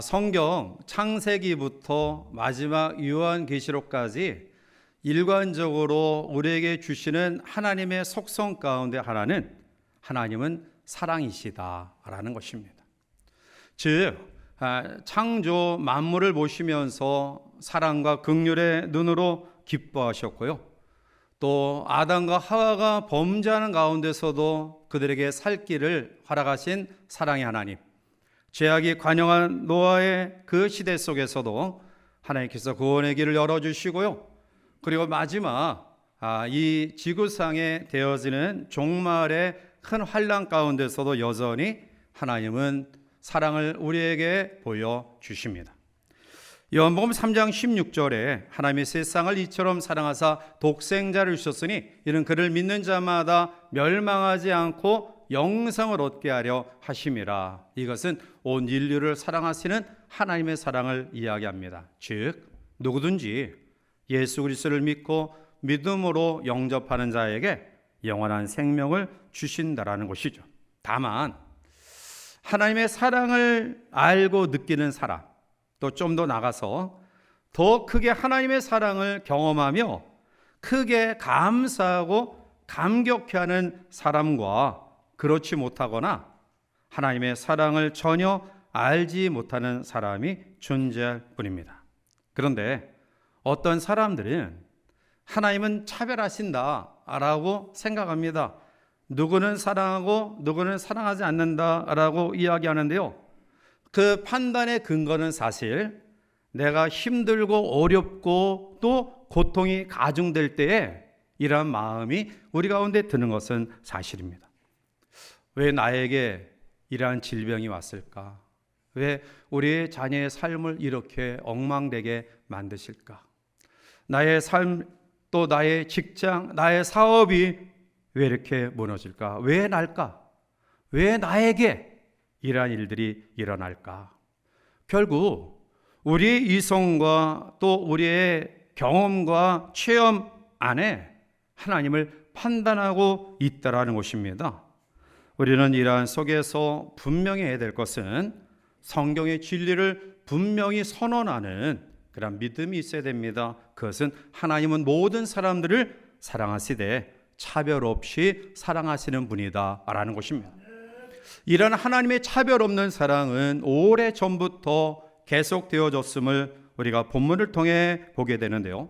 성경 창세기부터 마지막 요한계시록까지 일관적으로 우리에게 주시는 하나님의 속성 가운데 하나는 하나님은 사랑이시다라는 것입니다. 즉 창조 만물을 보시면서 사랑과 긍휼의 눈으로 기뻐하셨고요, 또 아담과 하와가 범죄하는 가운데서도 그들에게 살 길을 허락하신 사랑의 하나님, 죄악이 관영한 노아의 그 시대 속에서도 하나님께서 구원의 길을 열어주시고요, 그리고 마지막 이 지구상에 되어지는 종말의 큰 환난 가운데서도 여전히 하나님은 사랑을 우리에게 보여주십니다. 요한복음 3장 16절에 하나님이 세상을 이처럼 사랑하사 독생자를 주셨으니 이는 그를 믿는 자마다 멸망하지 않고 영생을 얻게 하려 하심이라. 이것은 온 인류를 사랑하시는 하나님의 사랑을 이야기합니다. 즉 누구든지 예수 그리스도를 믿고 믿음으로 영접하는 자에게 영원한 생명을 주신다라는 것이죠. 다만 하나님의 사랑을 알고 느끼는 사람, 또 좀 더 나가서 더 크게 하나님의 사랑을 경험하며 크게 감사하고 감격해하는 사람과 그렇지 못하거나 하나님의 사랑을 전혀 알지 못하는 사람이 존재할 뿐입니다. 그런데 어떤 사람들은 하나님은 차별하신다라고 생각합니다. 누구는 사랑하고 누구는 사랑하지 않는다라고 이야기하는데요, 그 판단의 근거는 사실 내가 힘들고 어렵고 또 고통이 가중될 때에 이러한 마음이 우리 가운데 드는 것은 사실입니다. 왜 나에게 이러한 질병이 왔을까? 왜 우리의 자녀의 삶을 이렇게 엉망되게 만드실까? 나의 삶, 또 나의 직장, 나의 사업이 왜 이렇게 무너질까? 왜 날까? 왜 나에게 이러한 일들이 일어날까? 결국 우리의 이성과 또 우리의 경험과 체험 안에 하나님을 판단하고 있다라는 것입니다. 우리는 이러한 속에서 분명히 해야 될 것은 성경의 진리를 분명히 선언하는 그런 믿음이 있어야 됩니다. 그것은 하나님은 모든 사람들을 사랑하시되 차별 없이 사랑하시는 분이다라는 것입니다. 이런 하나님의 차별 없는 사랑은 오래전부터 계속되어졌음을 우리가 본문을 통해 보게 되는데요,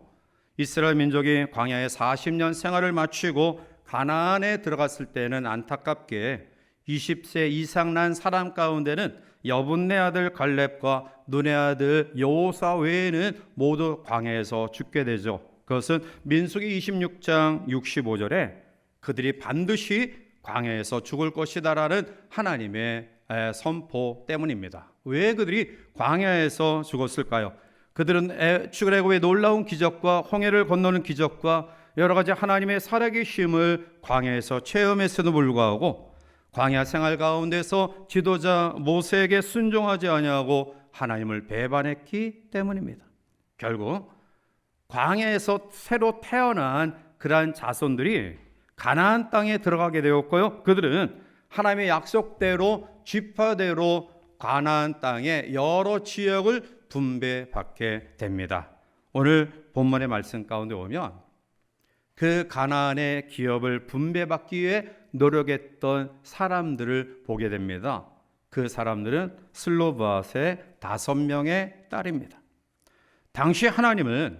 이스라엘 민족이 광야에 40년 생활을 마치고 가나안에 들어갔을 때는 안타깝게 20세 이상 난 사람 가운데는 여분네 아들 갈렙과 눈의 아들 여호사 외에는 모두 광야에서 죽게 되죠. 그것은 민수기 26장 65절에 그들이 반드시 광야에서 죽을 것이다라는 하나님의 선포 때문입니다. 왜 그들이 광야에서 죽었을까요? 그들은 출애굽의 놀라운 기적과 홍해를 건너는 기적과 여러 가지 하나님의 살아계심을 광야에서 체험했음에도 불구하고 광야 생활 가운데서 지도자 모세에게 순종하지 아니하고 하나님을 배반했기 때문입니다. 결국 광야에서 새로 태어난 그러한 자손들이 가나안 땅에 들어가게 되었고요, 그들은 하나님의 약속대로 지파대로 가나안 땅의 여러 지역을 분배받게 됩니다. 오늘 본문의 말씀 가운데 오면 그 가나안의 기업을 분배받기 위해 노력했던 사람들을 보게 됩니다. 그 사람들은 슬로바앗의 5명의 딸입니다. 당시 하나님은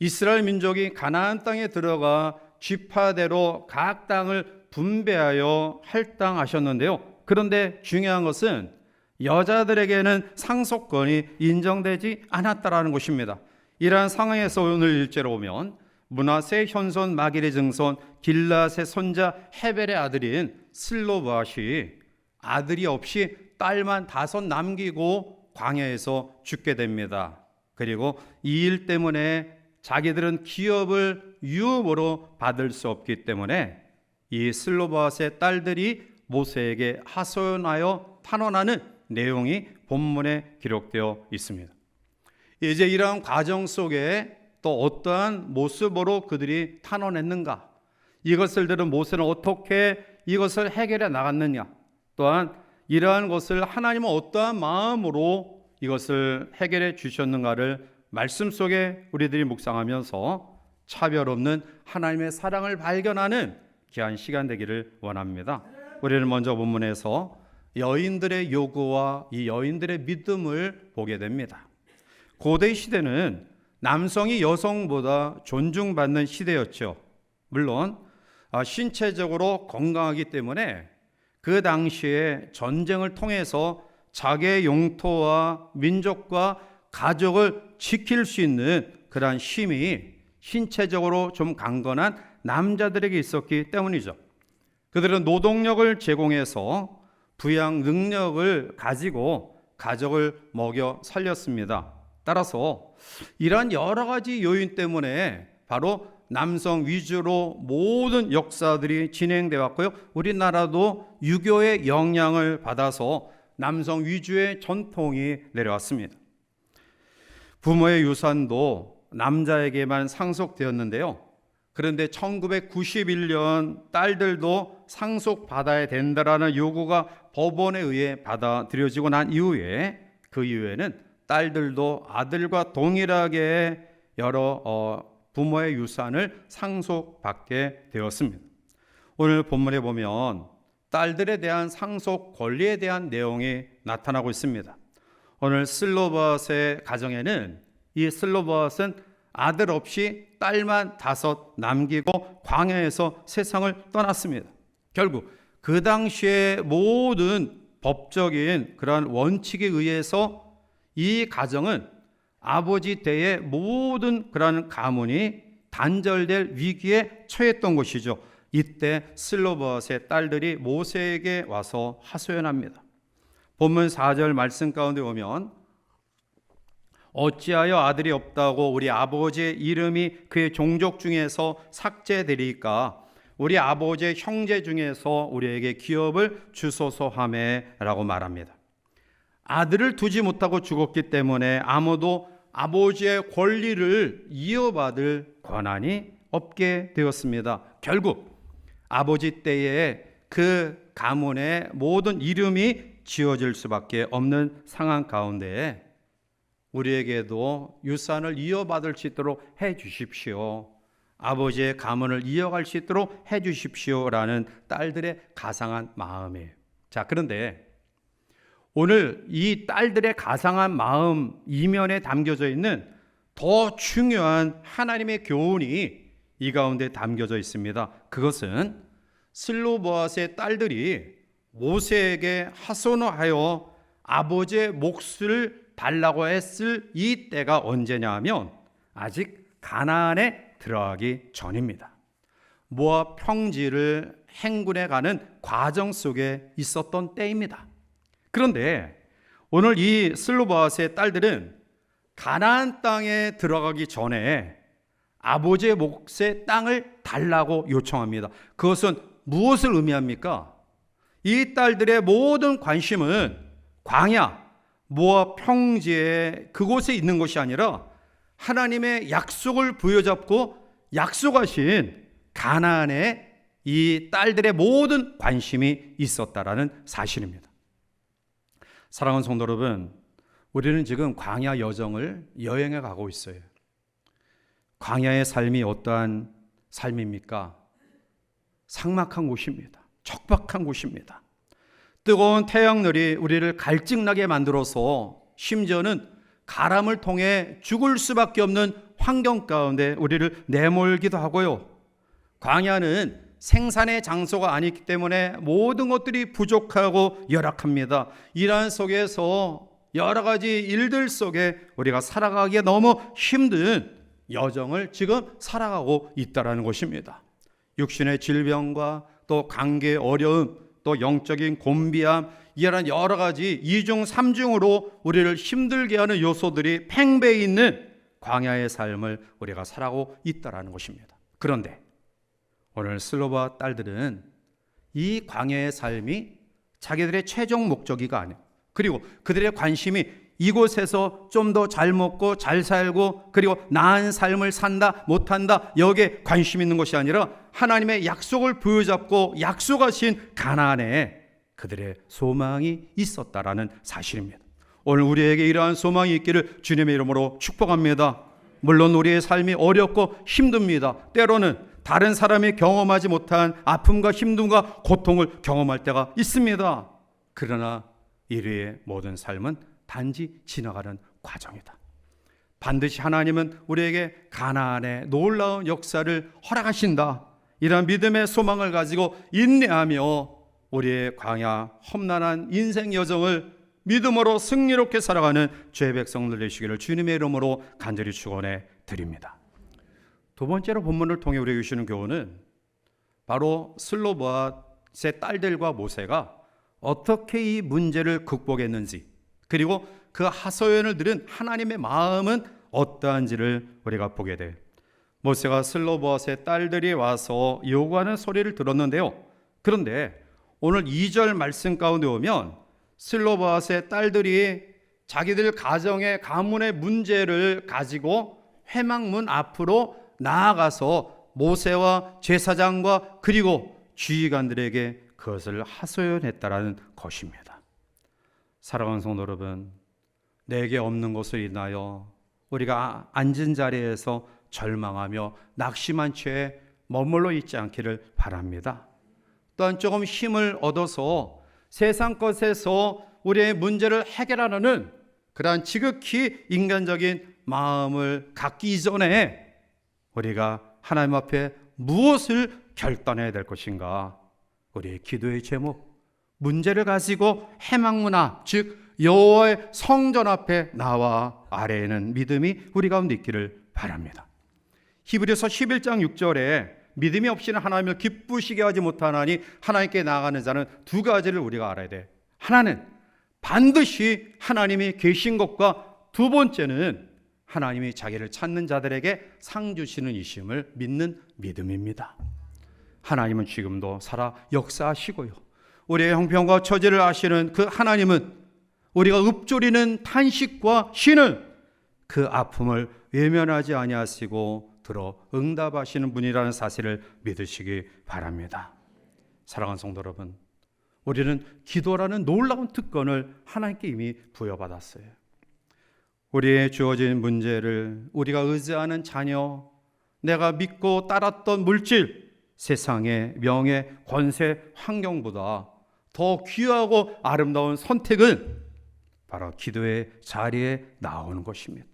이스라엘 민족이 가나안 땅에 들어가 지파대로 각 땅을 분배하여 할당하셨는데요, 그런데 중요한 것은 여자들에게는 상속권이 인정되지 않았다라는 것입니다. 이러한 상황에서 오늘 일제로 오면 므낫세의 현손 마길의 증손 길앗의 손자 헤벨의 아들인 슬로바앗이 아들이 없이 딸만 5 남기고 광야에서 죽게 됩니다. 그리고 이 일 때문에 자기들은 기업을 유업으로 받을 수 없기 때문에 이 슬로바앗의 딸들이 모세에게 하소연하여 탄원하는 내용이 본문에 기록되어 있습니다. 이제 이러한 과정 속에 또 어떠한 모습으로 그들이 탄원했는가, 이것을 들은 모세는 어떻게 이것을 해결해 나갔느냐, 또한 이러한 것을 하나님은 어떠한 마음으로 이것을 해결해 주셨는가를 말씀 속에 우리들이 묵상하면서 차별 없는 하나님의 사랑을 발견하는 귀한 시간 되기를 원합니다. 우리는 먼저 본문에서 여인들의 요구와 이 여인들의 믿음을 보게 됩니다. 고대 시대는 남성이 여성보다 존중받는 시대였죠. 물론 신체적으로 건강하기 때문에 그 당시에 전쟁을 통해서 자기의 영토와 민족과 가족을 지킬 수 있는 그러한 힘이 신체적으로 좀 강건한 남자들에게 있었기 때문이죠. 그들은 노동력을 제공해서 부양 능력을 가지고 가족을 먹여 살렸습니다. 따라서 이러한 여러 가지 요인 때문에 바로 남성 위주로 모든 역사들이 진행되어 왔고요. 우리나라도 유교의 영향을 받아서 남성 위주의 전통이 내려왔습니다. 부모의 유산도 남자에게만 상속되었는데요. 그런데 1991년 딸들도 상속받아야 된다라는 요구가 법원에 의해 받아들여지고 난 이후에 그 이후에는 딸들도 아들과 동일하게 여러 부모의 유산을 상속받게 되었습니다. 오늘 본문에 보면 딸들에 대한 상속 권리에 대한 내용이 나타나고 있습니다. 오늘 슬로봇의 가정에는 이 슬로봇은 아들 없이 딸만 5 남기고 광야에서 세상을 떠났습니다. 결국 그 당시의 모든 법적인 그러한 원칙에 의해서 이 가정은 아버지 때의 모든 그러한 가문이 단절될 위기에 처했던 것이죠. 이때 슬로봇의 딸들이 모세에게 와서 하소연합니다. 본문 4절 말씀 가운데 보면 어찌하여 아들이 없다고 우리 아버지의 이름이 그의 종족 중에서 삭제되리까? 우리 아버지의 형제 중에서 우리에게 기업을 주소서 하매 라고 말합니다. 아들을 두지 못하고 죽었기 때문에 아무도 아버지의 권리를 이어받을 권한이 없게 되었습니다. 결국 아버지 때에 그 가문의 모든 이름이 지어질 수밖에 없는 상황 가운데 우리에게도 유산을 이어받을 수 있도록 해 주십시오. 아버지의 가문을 이어갈 수 있도록 해 주십시오라는 딸들의 가상한 마음이에요. 자, 그런데 오늘 이 딸들의 가상한 마음 이면에 담겨져 있는 더 중요한 하나님의 교훈이 이 가운데 담겨져 있습니다. 그것은 슬로봇의 딸들이 모세에게 하소연하여 아버지의 몫을 달라고 했을 이 때가 언제냐 하면 아직 가나안에 들어가기 전입니다. 모압 평지를 행군해 가는 과정 속에 있었던 때입니다. 그런데 오늘 이 슬로봇의 딸들은 가나안 땅에 들어가기 전에 아버지의 몫의 땅을 달라고 요청합니다. 그것은 무엇을 의미합니까? 이 딸들의 모든 관심은 광야, 모압 평지에 그곳에 있는 것이 아니라 하나님의 약속을 부여잡고 약속하신 가나안에 이 딸들의 모든 관심이 있었다라는 사실입니다. 사랑하는 성도 여러분, 우리는 지금 광야 여정을 여행해 가고 있어요. 광야의 삶이 어떠한 삶입니까? 삭막한 곳입니다. 척박한 곳입니다. 뜨거운 태양열이 우리를 갈증나게 만들어서 심지어는 가람을 통해 죽을 수밖에 없는 환경 가운데 우리를 내몰기도 하고요. 광야는 생산의 장소가 아니기 때문에 모든 것들이 부족하고 열악합니다. 이러한 속에서 여러 가지 일들 속에 우리가 살아가기에 너무 힘든 여정을 지금 살아가고 있다는 것입니다. 육신의 질병과 또 관계의 어려움, 또 영적인 곤비함, 이런 여러 가지 2중 3중으로 우리를 힘들게 하는 요소들이 팽배해 있는 광야의 삶을 우리가 살아가고 있다는 것입니다. 그런데 오늘 슬로봇 딸들은 이 광야의 삶이 자기들의 최종 목적이가 아니에요. 그리고 그들의 관심이 이곳에서 좀 더 잘 먹고 잘 살고 그리고 나은 삶을 산다 못한다 여기에 관심 있는 것이 아니라 하나님의 약속을 부여잡고 약속하신 가나안에 그들의 소망이 있었다라는 사실입니다. 오늘 우리에게 이러한 소망이 있기를 주님의 이름으로 축복합니다. 물론 우리의 삶이 어렵고 힘듭니다. 때로는 다른 사람이 경험하지 못한 아픔과 힘듦과 고통을 경험할 때가 있습니다. 그러나 우리의 모든 삶은 단지 지나가는 과정이다. 반드시 하나님은 우리에게 가나안의 놀라운 역사를 허락하신다. 이런 믿음의 소망을 가지고 인내하며 우리의 광야 험난한 인생 여정을 믿음으로 승리롭게 살아가는 죄의 백성들 되시기를 주님의 이름으로 간절히 축원해 드립니다. 두 번째로 본문을 통해 우리에게 주시는 교훈은 바로 슬로보앗의 딸들과 모세가 어떻게 이 문제를 극복했는지, 그리고 그 하소연을 들은 하나님의 마음은 어떠한지를 우리가 보게 돼요. 모세가 슬로보앗의 딸들이 와서 요구하는 소리를 들었는데요. 그런데 오늘 2절 말씀 가운데 오면 슬로보앗의 딸들이 자기들 가정의 가문의 문제를 가지고 회막문 앞으로 나아가서 모세와 제사장과 그리고 주의관들에게 그것을 하소연했다라는 것입니다. 사랑하는 성도 여러분, 내게 없는 것을 인하여 우리가 앉은 자리에서 절망하며 낙심한 채 머물러 있지 않기를 바랍니다. 또한 조금 힘을 얻어서 세상 것에서 우리의 문제를 해결하려는 그러한 지극히 인간적인 마음을 갖기 이전에 우리가 하나님 앞에 무엇을 결단해야 될 것인가? 우리의 기도의 제목, 문제를 가지고 회막문 앞, 즉 여호와의 성전 앞에 나와 아래에는 믿음이 우리 가운데 있기를 바랍니다. 히브리서 11장 6절에 믿음이 없이는 하나님을 기쁘시게 하지 못하나니 하나님께 나아가는 자는 두 가지를 우리가 알아야 돼. 하나는 반드시 하나님이 계신 것과 두 번째는 하나님이 자기를 찾는 자들에게 상 주시는 이심을 믿는 믿음입니다. 하나님은 지금도 살아 역사하시고요, 우리의 형편과 처지를 아시는 그 하나님은 우리가 읊조리는 탄식과 쉬는 그 아픔을 외면하지 아니하시고 들어 응답하시는 분이라는 사실을 믿으시기 바랍니다. 사랑하는 성도 여러분, 우리는 기도라는 놀라운 특권을 하나님께 이미 부여받았어요. 우리의 주어진 문제를 우리가 의지하는 자녀, 내가 믿고 따랐던 물질, 세상의 명예, 권세, 환경보다 더 귀하고 아름다운 선택은 바로 기도의 자리에 나오는 것입니다.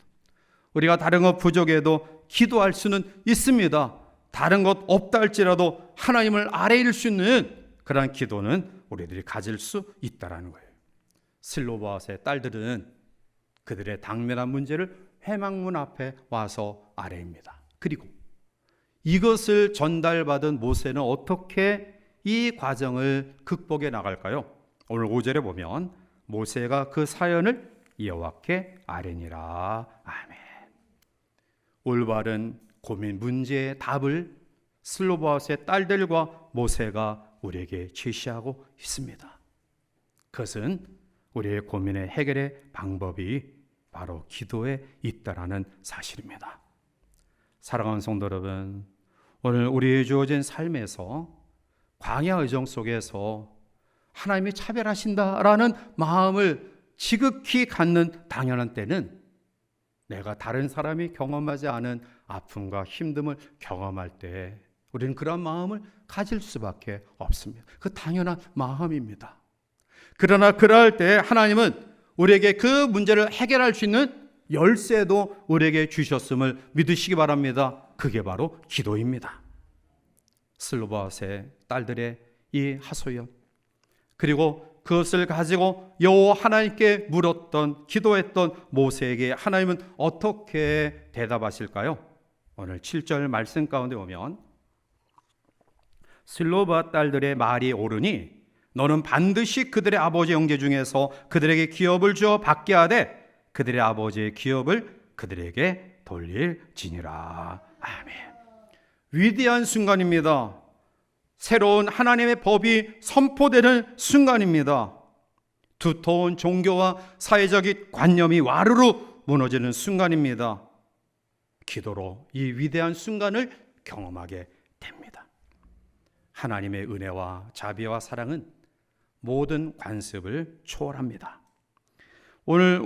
우리가 다른 것 부족해도 기도할 수는 있습니다. 다른 것 없다 할지라도 하나님을 아뢰일 수 있는 그러한 기도는 우리들이 가질 수 있다는 거예요. 슬로보앗의 딸들은 그들의 당면한 문제를 회막문 앞에 와서 아뢰입니다. 그리고 이것을 전달받은 모세는 어떻게 이 과정을 극복해 나갈까요? 오늘 5절에 보면 모세가 그 사연을 여호와께 아뢰니라. 아멘. 올바른 고민 문제의 답을 슬로보앗의 딸들과 모세가 우리에게 제시하고 있습니다. 그것은 우리의 고민의 해결의 방법이 바로 기도에 있다라는 사실입니다. 사랑하는 성도 여러분, 오늘 우리의 주어진 삶에서 광야 의정 속에서 하나님이 차별하신다라는 마음을 지극히 갖는 당연한 때는 내가 다른 사람이 경험하지 않은 아픔과 힘듦을 경험할 때 우리는 그런 마음을 가질 수밖에 없습니다. 그 당연한 마음입니다. 그러나 그럴 때 하나님은 우리에게 그 문제를 해결할 수 있는 열쇠도 우리에게 주셨음을 믿으시기 바랍니다. 그게 바로 기도입니다. 슬로보앗의 딸들의 이 하소연, 그리고 그것을 가지고 여호와 하나님께 물었던, 기도했던 모세에게 하나님은 어떻게 대답하실까요? 오늘 7절 말씀 가운데 보면 슬로보앗 딸들의 말이 옳으니 너는 반드시 그들의 아버지 형제 중에서 그들에게 기업을 주어 받게 하되 그들의 아버지의 기업을 그들에게 돌릴지니라. 아멘. 위대한 순간입니다. 새로운 하나님의 법이 선포되는 순간입니다. 두터운 종교와 사회적인 관념이 와르르 무너지는 순간입니다. 기도로 이 위대한 순간을 경험하게 됩니다. 하나님의 은혜와 자비와 사랑은 모든 관습을 초월합니다. 오늘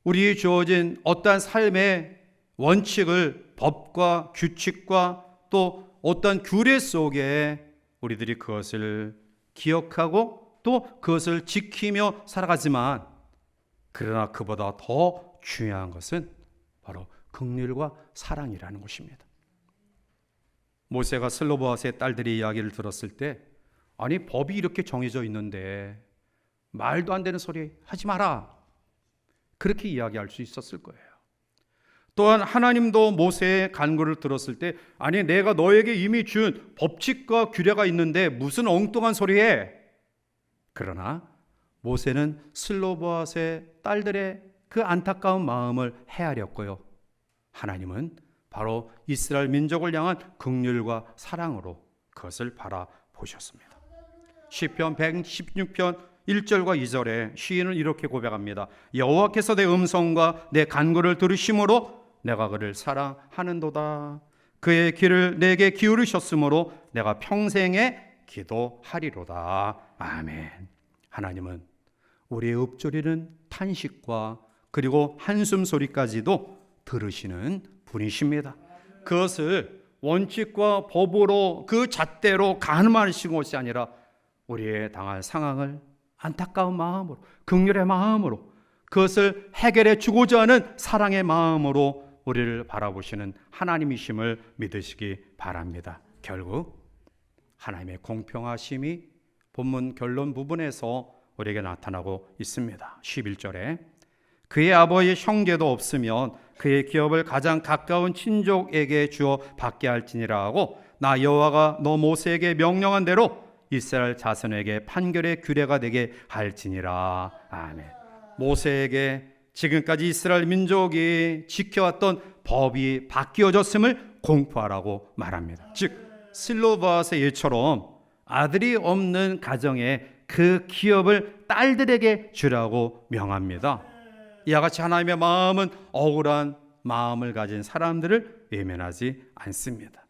우리 주어진 어떠한 삶의 원칙을 법과 규칙과 또 어떠한 규례 속에 우리들이 그것을 기억하고 또 그것을 지키며 살아가지만, 그러나 그보다 더 중요한 것은 바로 긍휼과 사랑이라는 것입니다. 모세가 슬로보아스의 딸들의 이야기를 들었을 때, 아니 법이 이렇게 정해져 있는데 말도 안 되는 소리 하지 마라, 그렇게 이야기할 수 있었을 거예요. 또한 하나님도 모세의 간구를 들었을 때, 아니 내가 너에게 이미 준 법칙과 규례가 있는데 무슨 엉뚱한 소리 해. 그러나 모세는 슬로보아스의 딸들의 그 안타까운 마음을 헤아렸고요, 하나님은 바로 이스라엘 민족을 향한 긍휼과 사랑으로 그것을 바라보셨습니다. 시편 116편 1절과 2절에 시인은 이렇게 고백합니다. 여호와께서 내 음성과 내 간구를 들으심으로 내가 그를 사랑하는도다. 그의 귀를 내게 기울이셨으므로 내가 평생에 기도하리로다. 아멘. 하나님은 우리의 읊조리는 탄식과 그리고 한숨 소리까지도 들으시는 분이십니다. 그것을 원칙과 법으로 그 잣대로 가늠하시는 것이 아니라 우리의 당할 상황을 안타까운 마음으로, 긍휼의 마음으로, 그것을 해결해 주고자 하는 사랑의 마음으로 우리를 바라보시는 하나님이심을 믿으시기 바랍니다. 결국 하나님의 공평하심이 본문 결론 부분에서 우리에게 나타나고 있습니다. 11절에 그의 아버지의 형제도 없으면 그의 기업을 가장 가까운 친족에게 주어 받게 할지니라 하고, 나 여호와가 너 모세에게 명령한 대로 이스라엘 자손에게 판결의 규례가 되게 할지니라. 아멘. 모세에게 지금까지 이스라엘 민족이 지켜왔던 법이 바뀌어졌음을 공포하라고 말합니다. 즉 슬로바스의 예처럼 아들이 없는 가정에 그 기업을 딸들에게 주라고 명합니다. 이와 같이 하나님의 마음은 억울한 마음을 가진 사람들을 외면하지 않습니다.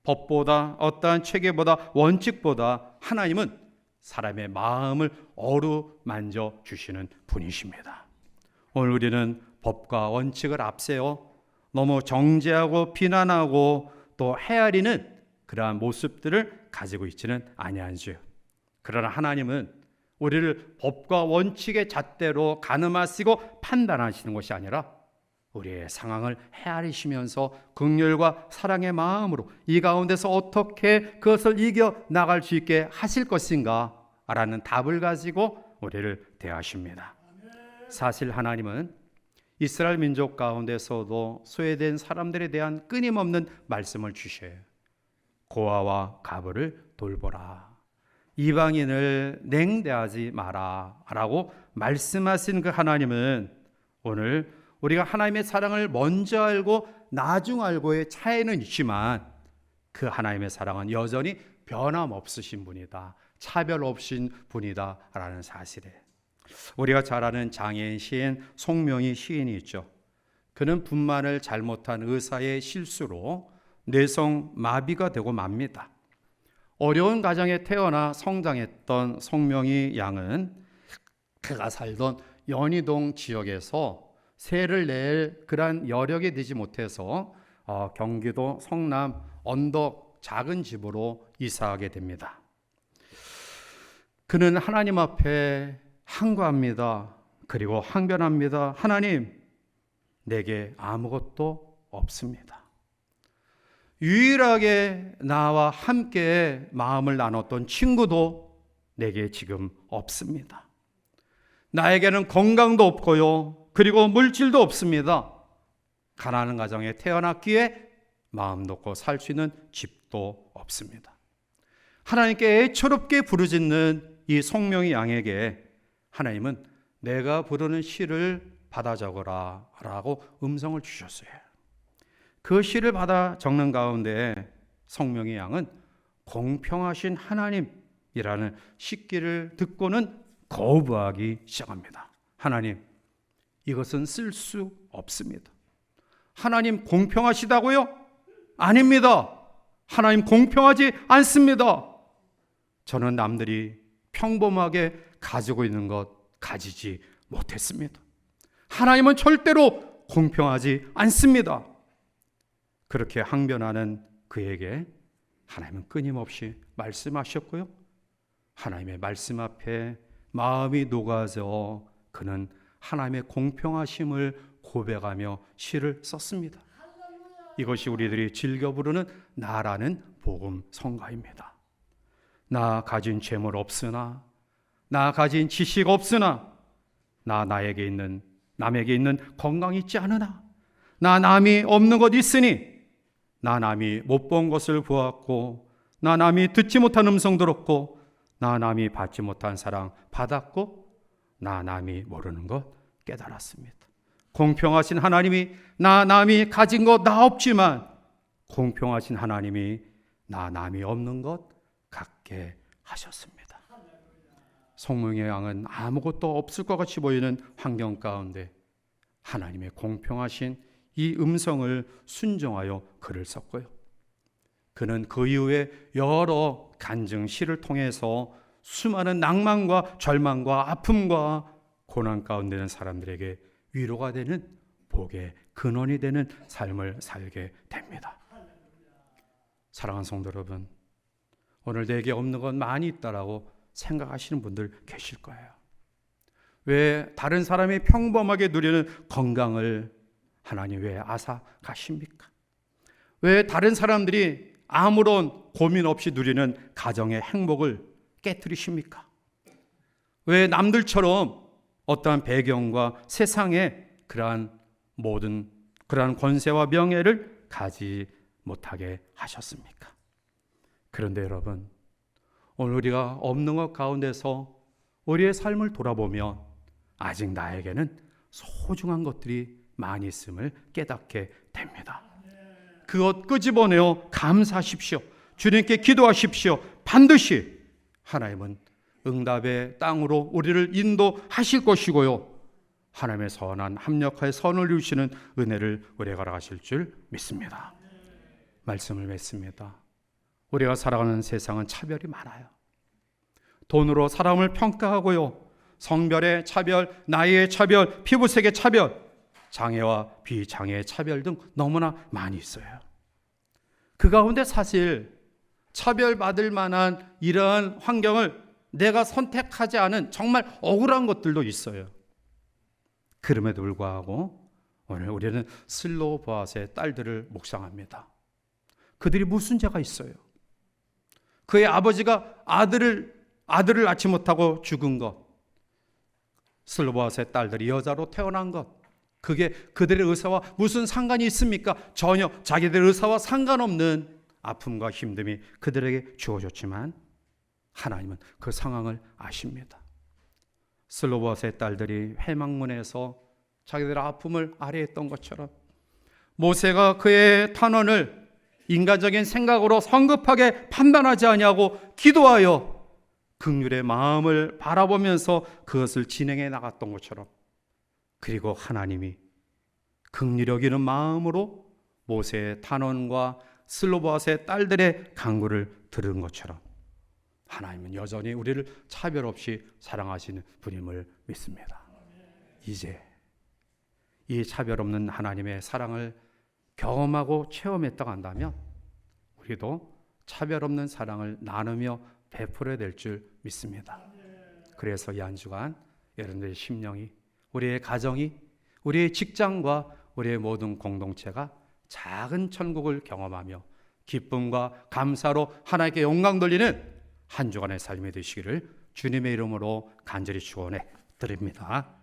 법보다 어떠한 체계보다 원칙보다 하나님은 사람의 마음을 어루만져 주시는 분이십니다. 오늘 우리는 법과 원칙을 앞세워 너무 정죄하고 비난하고 또 헤아리는 그러한 모습들을 가지고 있지는 아니한지요. 그러나 하나님은 우리를 법과 원칙의 잣대로 가늠하시고 판단하시는 것이 아니라 우리의 상황을 헤아리시면서 긍휼과 사랑의 마음으로 이 가운데서 어떻게 그것을 이겨 나갈 수 있게 하실 것인가 라는 답을 가지고 우리를 대하십니다. 사실 하나님은 이스라엘 민족 가운데서도 소외된 사람들에 대한 끊임없는 말씀을 주셔요. 고아와 가부를 돌보라, 이방인을 냉대하지 마라 라고 말씀하신 그 하나님은 오늘 우리가 하나님의 사랑을 먼저 알고 나중 알고의 차이는 있지만 그 하나님의 사랑은 여전히 변함없으신 분이다, 차별 없으신 분이다 라는 사실에 우리가 잘 아는 장애인 시인 송명희 시인이 있죠. 그는 분만을 잘못한 의사의 실수로 뇌성 마비가 되고 맙니다. 어려운 가정에 태어나 성장했던 송명희 양은 그가 살던 연희동 지역에서 세를 낼 그런 여력이 되지 못해서 경기도 성남 언덕 작은 집으로 이사하게 됩니다. 그는 하나님 앞에 항거합니다. 그리고 항변합니다. 하나님, 내게 아무것도 없습니다. 유일하게 나와 함께 마음을 나눴던 친구도 내게 지금 없습니다. 나에게는 건강도 없고요, 그리고 물질도 없습니다. 가난한 가정에 태어났기에 마음 놓고 살 수 있는 집도 없습니다. 하나님께 애처롭게 부르짖는 이 송명희 양에게 하나님은 내가 부르는 시를 받아 적어라 라고 음성을 주셨어요. 그 시를 받아 적는 가운데 송명희 양은 공평하신 하나님이라는 시기를 듣고는 거부하기 시작합니다. 하나님, 이것은 쓸 수 없습니다. 하나님 공평하시다고요? 아닙니다. 하나님 공평하지 않습니다. 저는 남들이 평범하게 가지고 있는 것 가지지 못했습니다. 하나님은 절대로 공평하지 않습니다. 그렇게 항변하는 그에게 하나님은 끊임없이 말씀하셨고요. 하나님의 말씀 앞에 마음이 녹아져 그는 하나님의 공평하심을 고백하며 시를 썼습니다. 이것이 우리들이 즐겨 부르는 나라는 복음 성가입니다. 나 가진 재물 없으나, 나 가진 지식 없으나, 나에게 있는 남에게 있는 건강 있지 않으나, 나 남이 없는 것 있으니, 나 남이 못 본 것을 보았고, 나 남이 듣지 못한 음성 들었고, 나 남이 받지 못한 사랑 받았고, 나 남이 모르는 것 깨달았습니다. 공평하신 하나님이 나 남이 가진 것 나 없지만 공평하신 하나님이 나 남이 없는 것 갖게 하셨습니다. 성령의 양은 아무것도 없을 것 같이 보이는 환경 가운데 하나님의 공평하신 이 음성을 순종하여 글을 썼고요. 그는 그 이후에 여러 간증 시를 통해서 수많은 낭만과 절망과 아픔과 고난 가운데 있는 사람들에게 위로가 되는 복의 근원이 되는 삶을 살게 됩니다. 사랑하는 성도 여러분, 오늘 내게 없는 건 많이 있다라고 생각하시는 분들 계실 거예요. 왜 다른 사람이 평범하게 누리는 건강을 하나님 왜 앗아가십니까? 왜 다른 사람들이 아무런 고민 없이 누리는 가정의 행복을 깨뜨리십니까? 왜 남들처럼 어떠한 배경과 세상에 그러한 모든 그러한 권세와 명예를 가지 못하게 하셨습니까? 그런데 여러분, 오늘 우리가 없는 것 가운데서 우리의 삶을 돌아보면 아직 나에게는 소중한 것들이 많이 있음을 깨닫게 됩니다. 그것 끄집어내어 감사하십시오. 주님께 기도하십시오. 반드시 하나님은 응답의 땅으로 우리를 인도하실 것이고요. 하나님의 선한 합력하여 선을 이루시는 은혜를 우리에게 허락하실 줄 믿습니다. 말씀을 맺습니다. 우리가 살아가는 세상은 차별이 많아요. 돈으로 사람을 평가하고요. 성별의 차별, 나이의 차별, 피부색의 차별, 장애와 비장애의 차별 등 너무나 많이 있어요. 그 가운데 사실 차별받을 만한 이러한 환경을 내가 선택하지 않은 정말 억울한 것들도 있어요. 그럼에도 불구하고 오늘 우리는 슬로보아스의 딸들을 묵상합니다. 그들이 무슨 죄가 있어요? 그의 아버지가 아들을 낳지 못하고 죽은 것, 슬로보아스의 딸들이 여자로 태어난 것, 그게 그들의 의사와 무슨 상관이 있습니까? 전혀 자기들의 의사와 상관없는 아픔과 힘듦이 그들에게 주어졌지만 하나님은 그 상황을 아십니다. 슬로보아스의 딸들이 회막문에서 자기들의 아픔을 아뢰했던 것처럼 모세가 그의 탄원을 인간적인 생각으로 성급하게 판단하지 아니하고 기도하여 긍휼의 마음을 바라보면서 그것을 진행해 나갔던 것처럼, 그리고 하나님이 긍휼히 여기는 마음으로 모세의 탄원과 슬로보아스의 딸들의 간구를 들은 것처럼 하나님은 여전히 우리를 차별 없이 사랑하시는 분임을 믿습니다. 이제 이 차별 없는 하나님의 사랑을 경험하고 체험했다고 한다면 우리도 차별 없는 사랑을 나누며 베풀어야 될 줄 믿습니다. 그래서 이 한 주간 여러분들의 심령이, 우리의 가정이, 우리의 직장과 우리의 모든 공동체가 작은 천국을 경험하며 기쁨과 감사로 하나님께 영광 돌리는 한 주간의 삶이 되시기를 주님의 이름으로 간절히 축원해 드립니다.